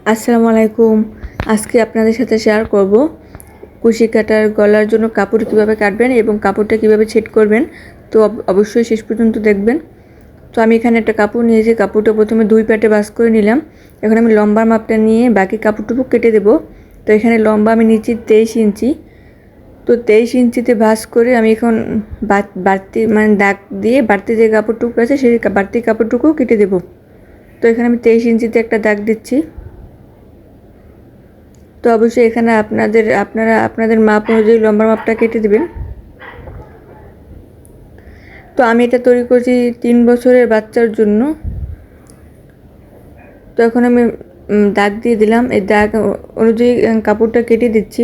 আসসালামু আলাইকুম। আজকে আপনাদের সাথে শেয়ার করব কুশি কাটার গলার জন্য কাপড় কিভাবে কাটবেন এবং কাপড়টা কিভাবে ছেট করবেন। তো অবশ্যই শেষ পর্যন্ত দেখবেন। তো আমি এখানে একটা কাপড় নিয়েছি, কাপড়টা প্রথমে 2 পাটে ভাঁজ করে নিলাম। এখন আমি লম্বার মাপটা নিয়ে বাকি কাপড়টুকু কেটে দেব। তো এখানে লম্বা আমি নিচ্ছি 23 ইঞ্চি। তো 23 ইঞ্চিতে ভাঁজ করে আমি এখন বাড়তি মানে দাগ দিয়ে বাড়তি যে কাপড়টুকু আছে সেই বাড়তি কাপড়টুকু কেটে দেব। তো এখানে আমি 23 ইঞ্চিতে একটা দাগ দিচ্ছি। তো অবশ্যই এখানে আপনাদের মাপ অনুযায়ী লম্বার মাপটা কেটে দেবেন। তো আমি এটা তৈরি করছি 3 বছরের বাচ্চার জন্য। তো এখন আমি দাগ দিয়ে দিলাম, এই দাগ অনুযায়ী কাপড়টা কেটে দিচ্ছি।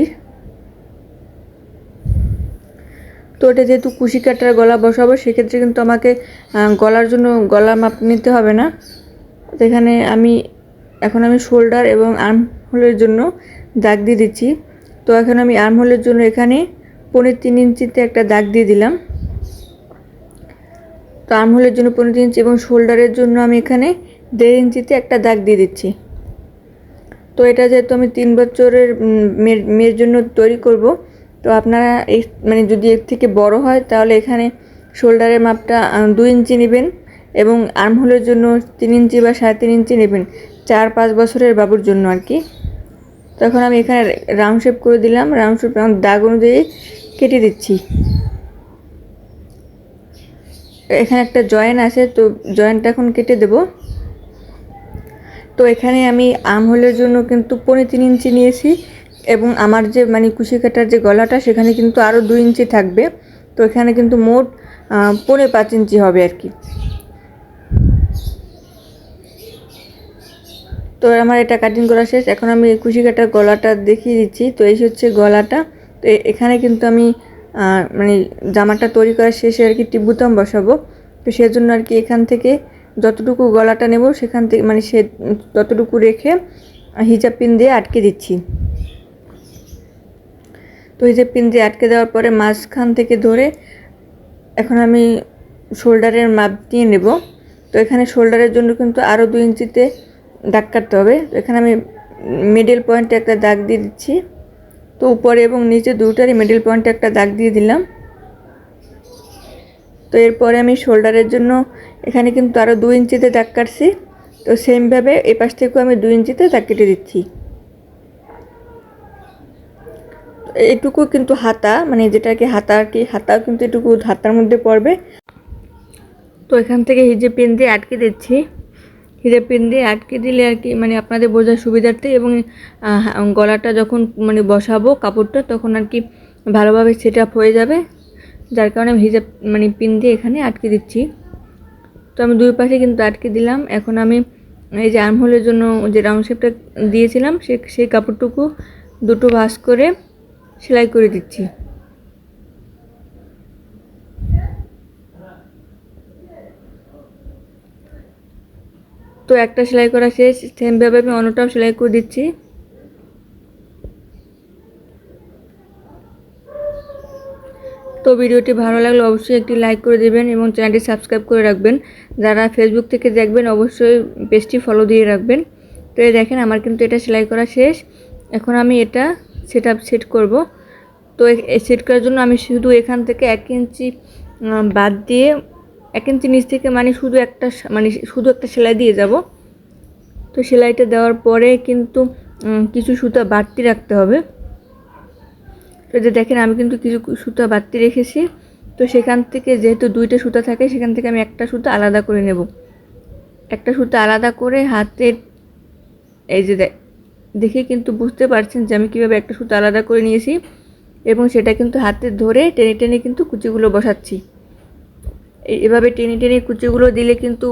তো এটা যেহেতু কুশি কাটার গলা বসাবো, সেক্ষেত্রে কিন্তু আমাকে গলার জন্য গলার মাপ নিতে হবে না। এখানে এখন আমি শোল্ডার এবং আর্ম হোলের জন্য দাগ দিয়ে দিচ্ছি। তো এখন আমি আর্ম হোলের জন্য এখানে 3.5 ইঞ্চিতে একটা দাগ দিয়ে দিলাম। তো আর্ম হোলের জন্য 15 ইঞ্চি এবং শোল্ডারের জন্য আমি এখানে 1.5 ইঞ্চিতে একটা দাগ দিয়ে দিচ্ছি। তো এটা যেহেতু আমি 3 বছরের মেয়ের জন্য তৈরি করব, তো আপনারা মানে যদি এর থেকে বড় হয় তাহলে এখানে শোল্ডারের মাপটা 2 ইঞ্চি নেবেন এবং আর্ম হোলের জন্য 3 ইঞ্চি বা 3.5 ইঞ্চি নেবেন, 4-5 বছরের বাবুর জন্য আর কি। তখন আমি এখানে রাউন্ড শেপ করে দিলাম, রাউন্ড শেপ দাগ অনুযায়ী কেটে দিচ্ছি। এখানে একটা জয়েন্ট আছে, তো জয়েন্টটা এখন কেটে দেব। তো এখানে আমি আর্ম হোলের জন্য কিন্তু 3.5 ইঞ্চি নিয়েছি এবং আমার যে মানে কুশি কাটার যে গলাটা সেখানে কিন্তু আরও 2 ইঞ্চি থাকবে। তো এখানে কিন্তু মোট 5.5 ইঞ্চি হবে আর কি। তো আমার এটা কাটিং করা শেষ। এখন আমি কুশি কাটার গলাটা দেখিয়ে দিচ্ছি। তো এই হচ্ছে গলাটা। তো এখানে কিন্তু আমি মানে জামাটা তৈরি করা শেষে আর কি টিপ বুতাম বসাবো। তো সেজন্য আর কি এখান থেকে যতটুকু গলাটা নেব সেখান থেকে মানে ততটুকু রেখে হিজাব পিন দিয়ে আটকে দিচ্ছি। তো হিজাব পিন দিয়ে আটকে দেওয়ার পরে মাঝখান থেকে ধরে এখন আমি শোল্ডারের মাপ দিয়ে নেব। তো এখানে শোল্ডারের জন্য কিন্তু আরও 2 ইঞ্চিতে দাগ কাটতে হবে। তো এখানে আমি মিডল পয়েন্টে একটা দাগ দিয়ে দিচ্ছি। তো উপরে এবং নিচে দুটারই মিডল পয়েন্টে একটা দাগ দিয়ে দিলাম। তো এরপরে আমি শোল্ডারের জন্য এখানে কিন্তু আরও 2 ইঞ্চিতে দাগ কাটছি। তো সেমভাবে এই পাশ থেকেও আমি 2 ইঞ্চিতে দাগ কেটে দিচ্ছি। এটুকু কিন্তু হাতা, মানে যেটাকে হাতা আর কি, হাতাও কিন্তু এটুকু হাতার মধ্যে পড়বে। তো এখান থেকে হিজাব পিন দিয়ে আটকে দিচ্ছি। হিজাব পিন দিয়ে আটকে দিলে আর কি মানে আপনাদের বোঝার সুবিধার্থে এবং গলাটা যখন মানে বসাবো কাপড়টা তখন আর কি ভালোভাবে সেট আপ হয়ে যাবে, যার কারণে আমি হিজাব মানে পিন দিয়ে এখানে আটকে দিচ্ছি। তো আমি 2 পাশে কিন্তু আটকে দিলাম। এখন আমি এই যে আর্ম হোলের জন্য যে রাউন্ড শেপটা দিয়েছিলাম সেই কাপড়টুকু দুটো ভাঁজ করে সেলাই করে দিচ্ছি। তো একটা সেলাই করা শেষ, সেমভাবে আমি অন্যটাও সেলাই করে দিচ্ছি। তো ভিডিওটি ভালো লাগলে অবশ্যই একটি লাইক করে দেবেন এবং চ্যানেলটি সাবস্ক্রাইব করে রাখবেন। যারা ফেসবুক থেকে দেখবেন অবশ্যই পেজটি ফলো দিয়ে রাখবেন। তো এই দেখেন আমার কিন্তু এটা সেলাই করা শেষ। এখন আমি এটা সেট করব। তো সেট করার জন্য আমি শুধু এখান থেকে 1 ইঞ্চি বাদ দিয়ে 1 ইঞ্চি নিচ থেকে মানে শুধু একটা সেলাই দিয়ে যাব। তো সেলাইটা দেওয়ার পরে কিন্তু কিছু সুতা বাড়তি রাখতে হবে। তো যে দেখেন আমি কিন্তু কিছু সুতা বাড়তি রেখেছি। তো সেখান থেকে যেহেতু 2টা সুতা থাকে সেখান থেকে আমি একটা সুতা আলাদা করে নেব। একটা সুতা আলাদা করে হাতের এই যে দেখে কিন্তু বুঝতে পারছেন যে আমি কীভাবে একটা সুতা আলাদা করে নিয়েছি এবং সেটা কিন্তু হাতে ধরে টেনে টেনে কিন্তু কুচিগুলো বসাচ্ছি। এভাবে টেনে টেনে কুচিগুলো দিলে কিন্তু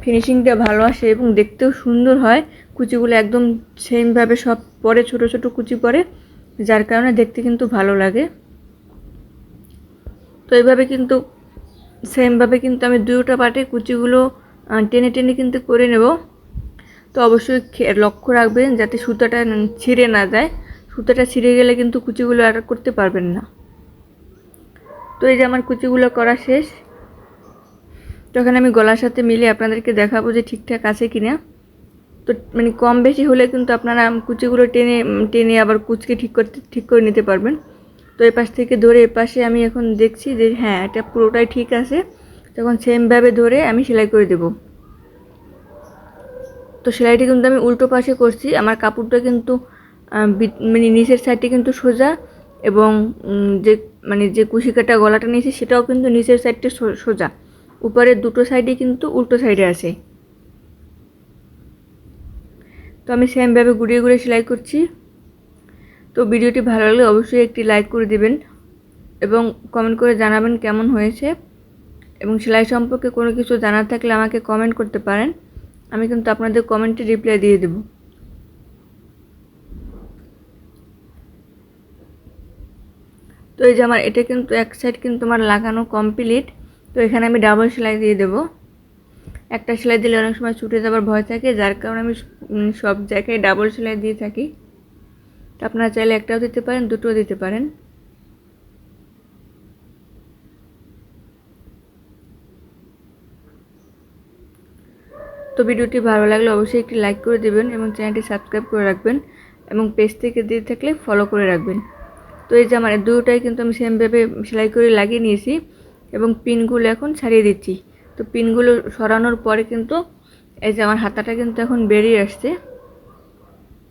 ফিনিশিংটা ভালো আসে এবং দেখতেও সুন্দর হয়। কুচিগুলো একদম সেমভাবে সব পরে ছোট ছোট কুচি পরে, যার কারণে দেখতে কিন্তু ভালো লাগে। তো এইভাবে কিন্তু সেমভাবে কিন্তু আমি 2টা পার্টে কুচিগুলো টেনে টেনে কিন্তু করে নেব। তো অবশ্যই লক্ষ্য রাখবেন যাতে সুতাটা ছিঁড়ে না যায়। সুতাটা ছিঁড়ে গেলে কিন্তু কুচিগুলো আর করতে পারবেন না। তো এই যে আমার কুচিগুলো করা শেষ। তখন আমি গলার সাথে মিলে আপনাদেরকে দেখাবো যে ঠিকঠাক আছে কিনা। তো মানে কম বেশি হলে কিন্তু আপনারা কুচিগুলো টেনে টেনে আবার কুচকে ঠিক করে নিতে পারবেন। তো এই পাশ থেকে ধরে এ পাশে আমি এখন দেখছি যে হ্যাঁ এটা পুরোটাই ঠিক আছে, তখন সেমভাবে ধরে আমি সেলাই করে দেব। তো সেলাইটি কিন্তু আমি উল্টো পাশে করছি। আমার কাপড়টা কিন্তু মানে নিচের সাইডটি কিন্তু সোজা, এবং যে কুশি কাটা গলাটা নিয়েছি সেটাও কিন্তু নিচের সাইডটা সোজা, উপরের দুটো সাইডই কিন্তু উল্টো সাইডে আছে। তো আমি সেমভাবে ঘুরিয়ে ঘুরিয়ে সেলাই করছি। তো ভিডিওটি ভালো লাগলে অবশ্যই একটি লাইক করে দেবেন এবং কমেন্ট করে জানাবেন কেমন হয়েছে, এবং সেলাই সম্পর্কে কোনো কিছু জানার থাকলে আমাকে কমেন্ট করতে পারেন, আমি কিন্তু আপনাদের কমেন্টে রিপ্লাই দিয়ে দেব। তো এই যে আমার এটা কিন্তু এক সাইড কিন্তু আমার লাগানো কমপ্লিট। তো এখানে আমি ডাবল সেলাই দিয়ে দেব। একটা সেলাই দিলে অনেক সময় ছুটে যাবার ভয় থাকে, যার কারণে আমি সব জায়গায় ডাবল সেলাই দিয়ে থাকি। তো আপনারা চাইলে একটাও দিতে পারেন, দুটোও দিতে পারেন। তো ভিডিওটি ভালো লাগলে অবশ্যই একটি লাইক করে দেবেন এবং চ্যানেলটি সাবস্ক্রাইব করে রাখবেন, এবং পেজ থেকে দিয়ে থাকলে ফলো করে রাখবেন। তো এই যে আমার দুটোটাই কিন্তু আমি সেমভাবে সেলাই করে লাগিয়ে নিয়েছি, এবং পিনগুলো এখন ছাড়িয়ে দিচ্ছি। তো পিনগুলো সরানোর পরে কিন্তু এই যে আমার হাতাটা কিন্তু এখন বেরিয়ে আসছে।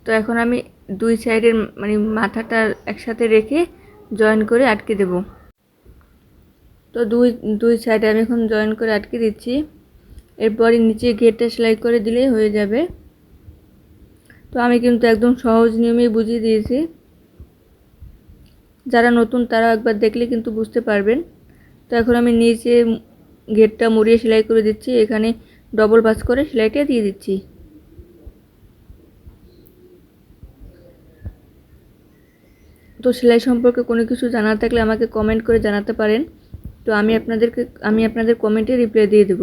তো এখন আমি দুই সাইডের মানে মাথাটা একসাথে রেখে জয়েন করে আটকে দেব। তো দুই সাইডে আমি এখন জয়েন করে আটকে দিচ্ছি। এরপরে নিচে ঘেরটা সেলাই করে দিলেই হয়ে যাবে। তো আমি কিন্তু একদম সহজ নিয়মেই বুঝিয়ে দিয়েছি, যারা নতুন তারা একবার দেখলে কিন্তু বুঝতে পারবেন। তো এখন আমি নিচে ঘেরটা মুড়িয়ে সেলাই করে দিচ্ছি, এখানে ডবল ভাঁজ করে সেলাইটা দিয়ে দিচ্ছি। তো সেলাই সম্পর্কে কোনো কিছু জানার থাকলে আমাকে কমেন্ট করে জানাতে পারেন, তো আমি আপনাদের কমেন্টে রিপ্লাই দিয়ে দেব।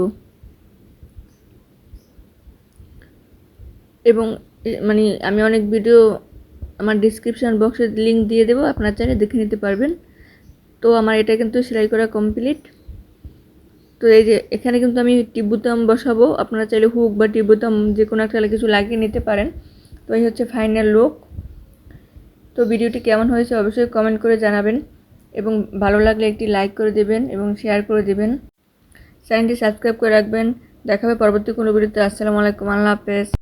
এবং মানে আমি অনেক ভিডিও আমার ডিসক্রিপশন বক্সে লিংক দিয়ে দেবো, আপনারা চাইলে দেখে নিতে পারবেন। তো আমার এটা কিন্তু সেলাই করা কমপ্লিট। তো এই যে এখানে কিন্তু আমি টিপ বোতাম বসাবো, আপনারা চাইলে হুক বা টিপ বোতাম যে কোনো একটা কিছু লাগিয়ে নিতে পারেন। তো এই হচ্ছে ফাইনাল লুক। তো ভিডিওটি কেমন হয়েছে অবশ্যই কমেন্ট করে জানাবেন, এবং ভালো লাগলে একটি লাইক করে দেবেন এবং শেয়ার করে দেবেন। চ্যানেলটি সাবস্ক্রাইব করে রাখবেন। দেখা হবে পরবর্তী কোনো ভিডিওতে। আসসালামু আলাইকুম, আল্লাহ হাফেজ।